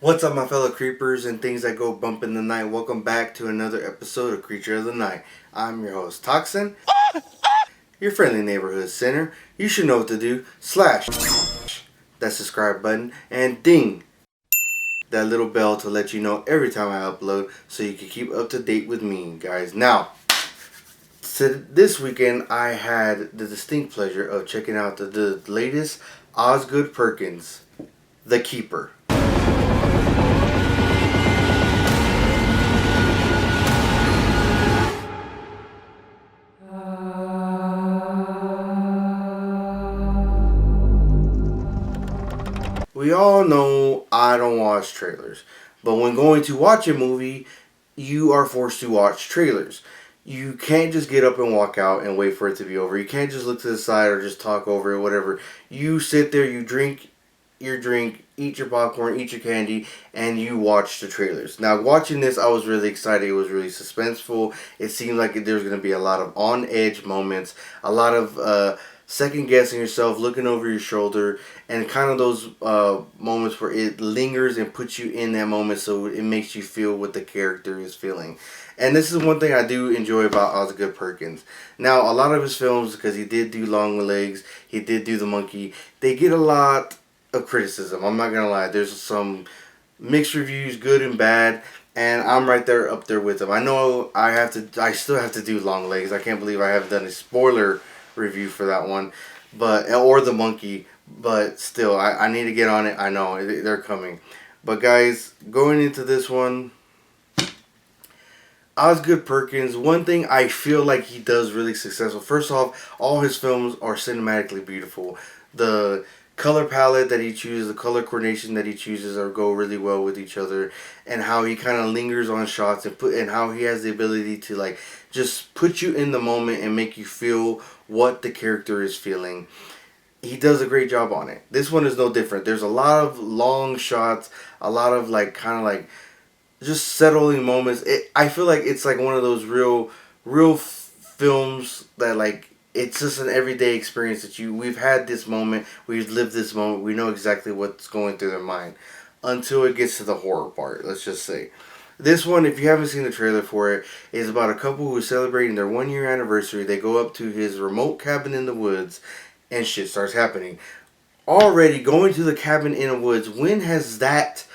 What's up, my fellow creepers and things that go bump in the night? Welcome back to another episode of Creature of the Night. I'm your host, Toxin, your friendly neighborhood sinner. You should know what to do. Slash that subscribe button and ding that little bell to let you know every time I upload so you can keep up to date with me, guys. Now, this weekend I had the distinct pleasure of checking out the latest Osgood Perkins, The Keeper. We all know I don't watch trailers, but when going to watch a movie, you are forced to watch trailers. You can't just get up and walk out and wait for it to be over. You can't just look to the side or just talk over it, whatever. You sit there, you drink your drink, eat your popcorn, eat your candy, and you watch the trailers. Now, watching this, I was really excited. It was really suspenseful. It seemed like there was going to be a lot of on-edge moments, a lot of second guessing yourself, looking over your shoulder, and kind of those moments where it lingers and puts you in that moment so it makes you feel what the character is feeling. And this is one thing I do enjoy about Osgood Perkins. Now, a lot of his films, because he did do Long Legs, he did do The Monkey, they get a lot of criticism. I'm not going to lie. There's some mixed reviews, good and bad, and I'm right there up there with them. I know I still have to do Long Legs. I can't believe I haven't done a spoiler review for that one, or The Monkey, but still I need to get on it. I know they're coming, but guys, going into this one, Osgood Perkins, one thing I feel like he does really successful. First off, all his films are cinematically beautiful. The color palette that he chooses, the color coordination that he chooses go really well with each other, and how he kind of lingers on shots and how he has the ability to like just put you in the moment and make you feel what the character is feeling. He does a great job on it. This one is no different. There's a lot of long shots, a lot of like kind of like just settling moments. I feel like it's like one of those real films that like it's just an everyday experience that we've had this moment, we've lived this moment, we know exactly what's going through their mind until it gets to the horror part, let's just say. This one, if you haven't seen the trailer for it, is about a couple who is celebrating their 1-year anniversary. They go up to his remote cabin in the woods, and shit starts happening. Already going to the cabin in the woods, when has that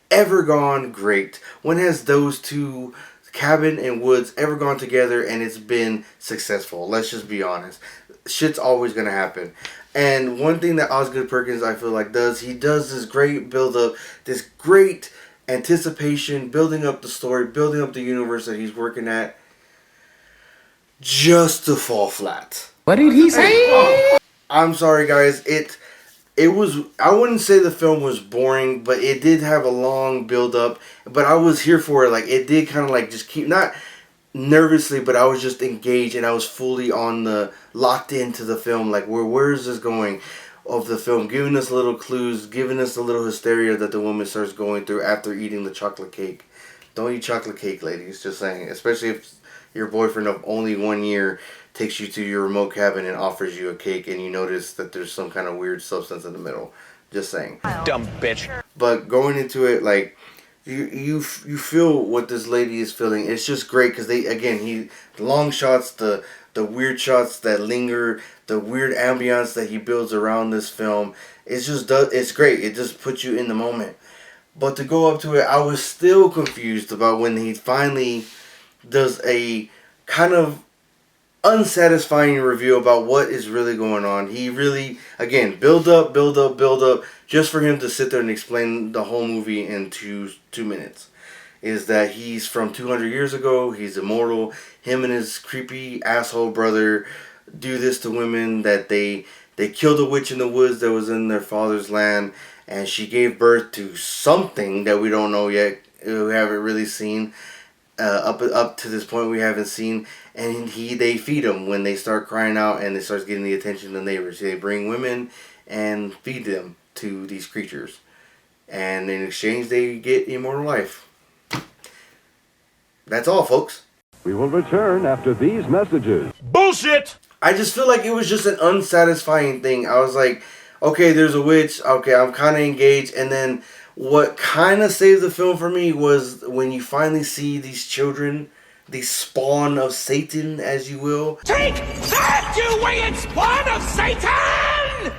ever gone great? When has those two, cabin and woods, ever gone together and it's been successful? Let's just be honest. Shit's always going to happen. And one thing that Osgood Perkins, I feel like, he does this great build-up, this great anticipation, building up the story, building up the universe that he's working at, just to fall flat. What did he say? I'm sorry, guys. It was, I wouldn't say the film was boring, but it did have a long build up, but I was here for it. Like, it did kind of like just keep, not nervously, but I was just engaged and I was fully locked into the film. Like, where is this going? Of the film, giving us little clues, giving us a little hysteria that the woman starts going through after eating the chocolate cake. Don't eat chocolate cake, ladies, just saying. Especially if your boyfriend of only 1 year takes you to your remote cabin and offers you a cake and you notice that there's some kind of weird substance in the middle. Just saying. Dumb bitch. But going into it, like, you feel what this lady is feeling. It's just great because the long shots, the weird shots that linger, the weird ambiance that he builds around this film, it's great. It just puts you in the moment. But to go up to it, I was still confused about when he finally does a kind of unsatisfying review about what is really going on. He really, again, build up, just for him to sit there and explain the whole movie in two minutes. Is that he's from 200 years ago, he's immortal, him and his creepy asshole brother do this to women, that they killed a witch in the woods that was in their father's land, and she gave birth to something that we don't know yet, we haven't really seen, up to this point we haven't seen, and they feed them when they start crying out and it starts getting the attention of the neighbors. They bring women and feed them to these creatures, and in exchange they get immortal life. That's all, folks. We will return after these messages. Bullshit! I just feel like it was just an unsatisfying thing. I was like, okay, there's a witch. Okay, I'm kind of engaged. And then what kind of saved the film for me was when you finally see these children, the spawn of Satan, as you will. Take that, you winged spawn of Satan!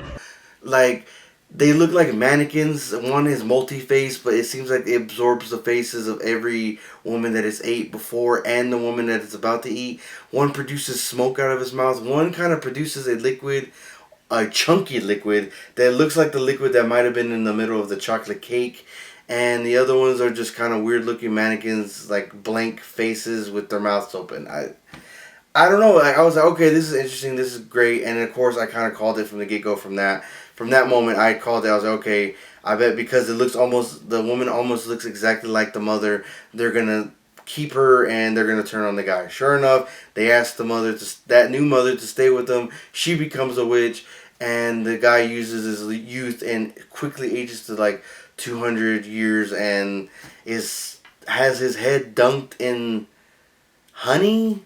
Like, they look like mannequins. One is multi-faced, but it seems like it absorbs the faces of every woman that has ate before and the woman that is about to eat. One produces smoke out of his mouth. One kind of produces a liquid, a chunky liquid, that looks like the liquid that might have been in the middle of the chocolate cake. And the other ones are just kind of weird-looking mannequins, like blank faces with their mouths open. I don't know. I was like, okay, this is interesting. This is great. And of course, I kind of called it from the get-go from that. From that moment, I called it. I was like, okay, I bet because it looks almost, the woman almost looks exactly like the mother, they're going to keep her and they're going to turn on the guy. Sure enough, they asked the mother, that new mother, to stay with them. She becomes a witch, and the guy uses his youth and quickly ages to like 200 years and has his head dunked in honey?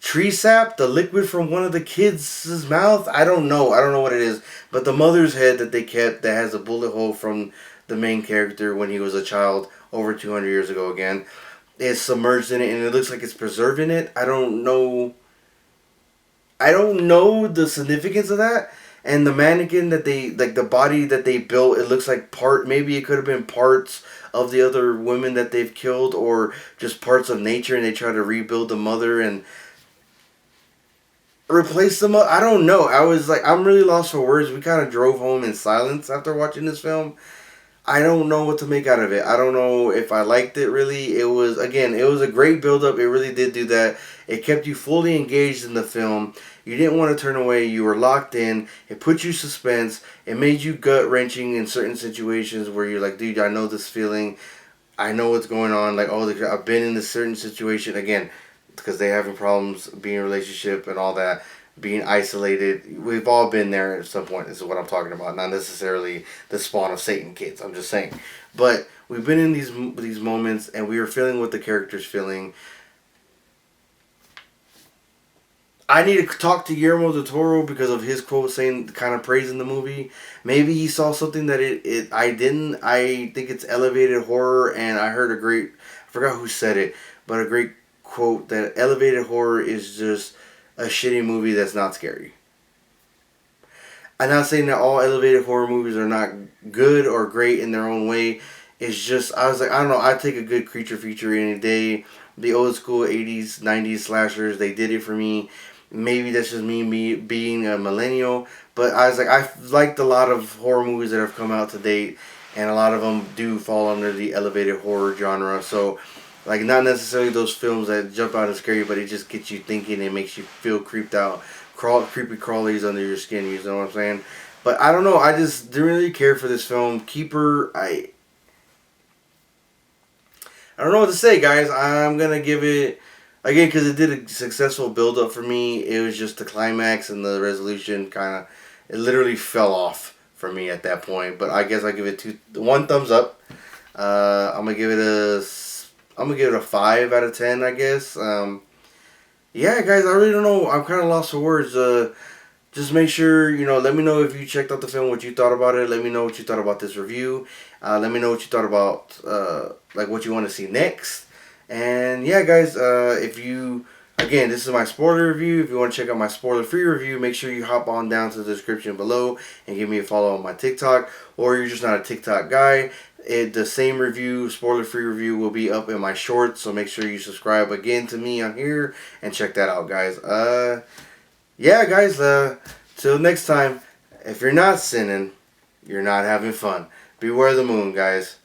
Tree sap, the liquid from one of the kids' mouth. I don't know what it is. But the mother's head that they kept, that has a bullet hole from the main character when he was a child over 200 years ago again, is submerged in it, and it looks like it's preserved in it. I don't know the significance of that. And the mannequin that they, like the body that they built, it looks like maybe it could have been parts of the other women that they've killed, or just parts of nature, and they try to rebuild the mother and replace them up. I don't know. I was like, I'm really lost for words. We kind of drove home in silence after watching this film. I don't know what to make out of it. I don't know if I liked it really. It was a great build-up. It really did do that. It kept you fully engaged in the film. You didn't want to turn away. You were locked in. It put you suspense. It made you gut-wrenching in certain situations where you're like, dude, I know this feeling. I know what's going on. Like, oh, I've been in this certain situation. Again, because they're having problems being in a relationship and all that, being isolated. We've all been there at some point. This is what I'm talking about. Not necessarily the spawn of Satan kids. I'm just saying. But we've been in these moments, and we were feeling what the character's feeling. I need to talk to Guillermo del Toro because of his quote saying, kind of praising the movie. Maybe he saw something that I didn't. I think it's elevated horror, and I heard I forgot who said it, but a great quote that elevated horror is just a shitty movie that's not scary. I'm not saying that all elevated horror movies are not good or great in their own way. It's just, I was like, I don't know, I'd take a good creature feature any day. The old school 80s, 90s slashers, they did it for me. Maybe that's just me being a millennial. But I was like, I've liked a lot of horror movies that have come out to date. And a lot of them do fall under the elevated horror genre. So, like, not necessarily those films that jump out as scary, but it just gets you thinking and makes you feel creeped out. Creepy crawlies under your skin, you know what I'm saying? But I don't know, I just didn't really care for this film. Keeper, I don't know what to say, guys. I'm going to give it, again, because it did a successful build-up for me. It was just the climax and the resolution it literally fell off for me at that point. But I guess I give it one thumbs up. I'm going to give it a 5 out of 10, I guess. Yeah, guys, I really don't know. I'm kind of lost for words. Just make sure, let me know if you checked out the film, what you thought about it. Let me know what you thought about this review. Let me know what you thought about, what you want to see next. And yeah, guys, again, this is my spoiler review. If you want to check out my spoiler-free review, make sure you hop on down to the description below and give me a follow on my TikTok. Or you're just not a TikTok guy, the same review, spoiler-free review, will be up in my shorts. So make sure you subscribe again to me on here and check that out, guys. Yeah, guys, till next time, if you're not sinning, you're not having fun. Beware the moon, guys.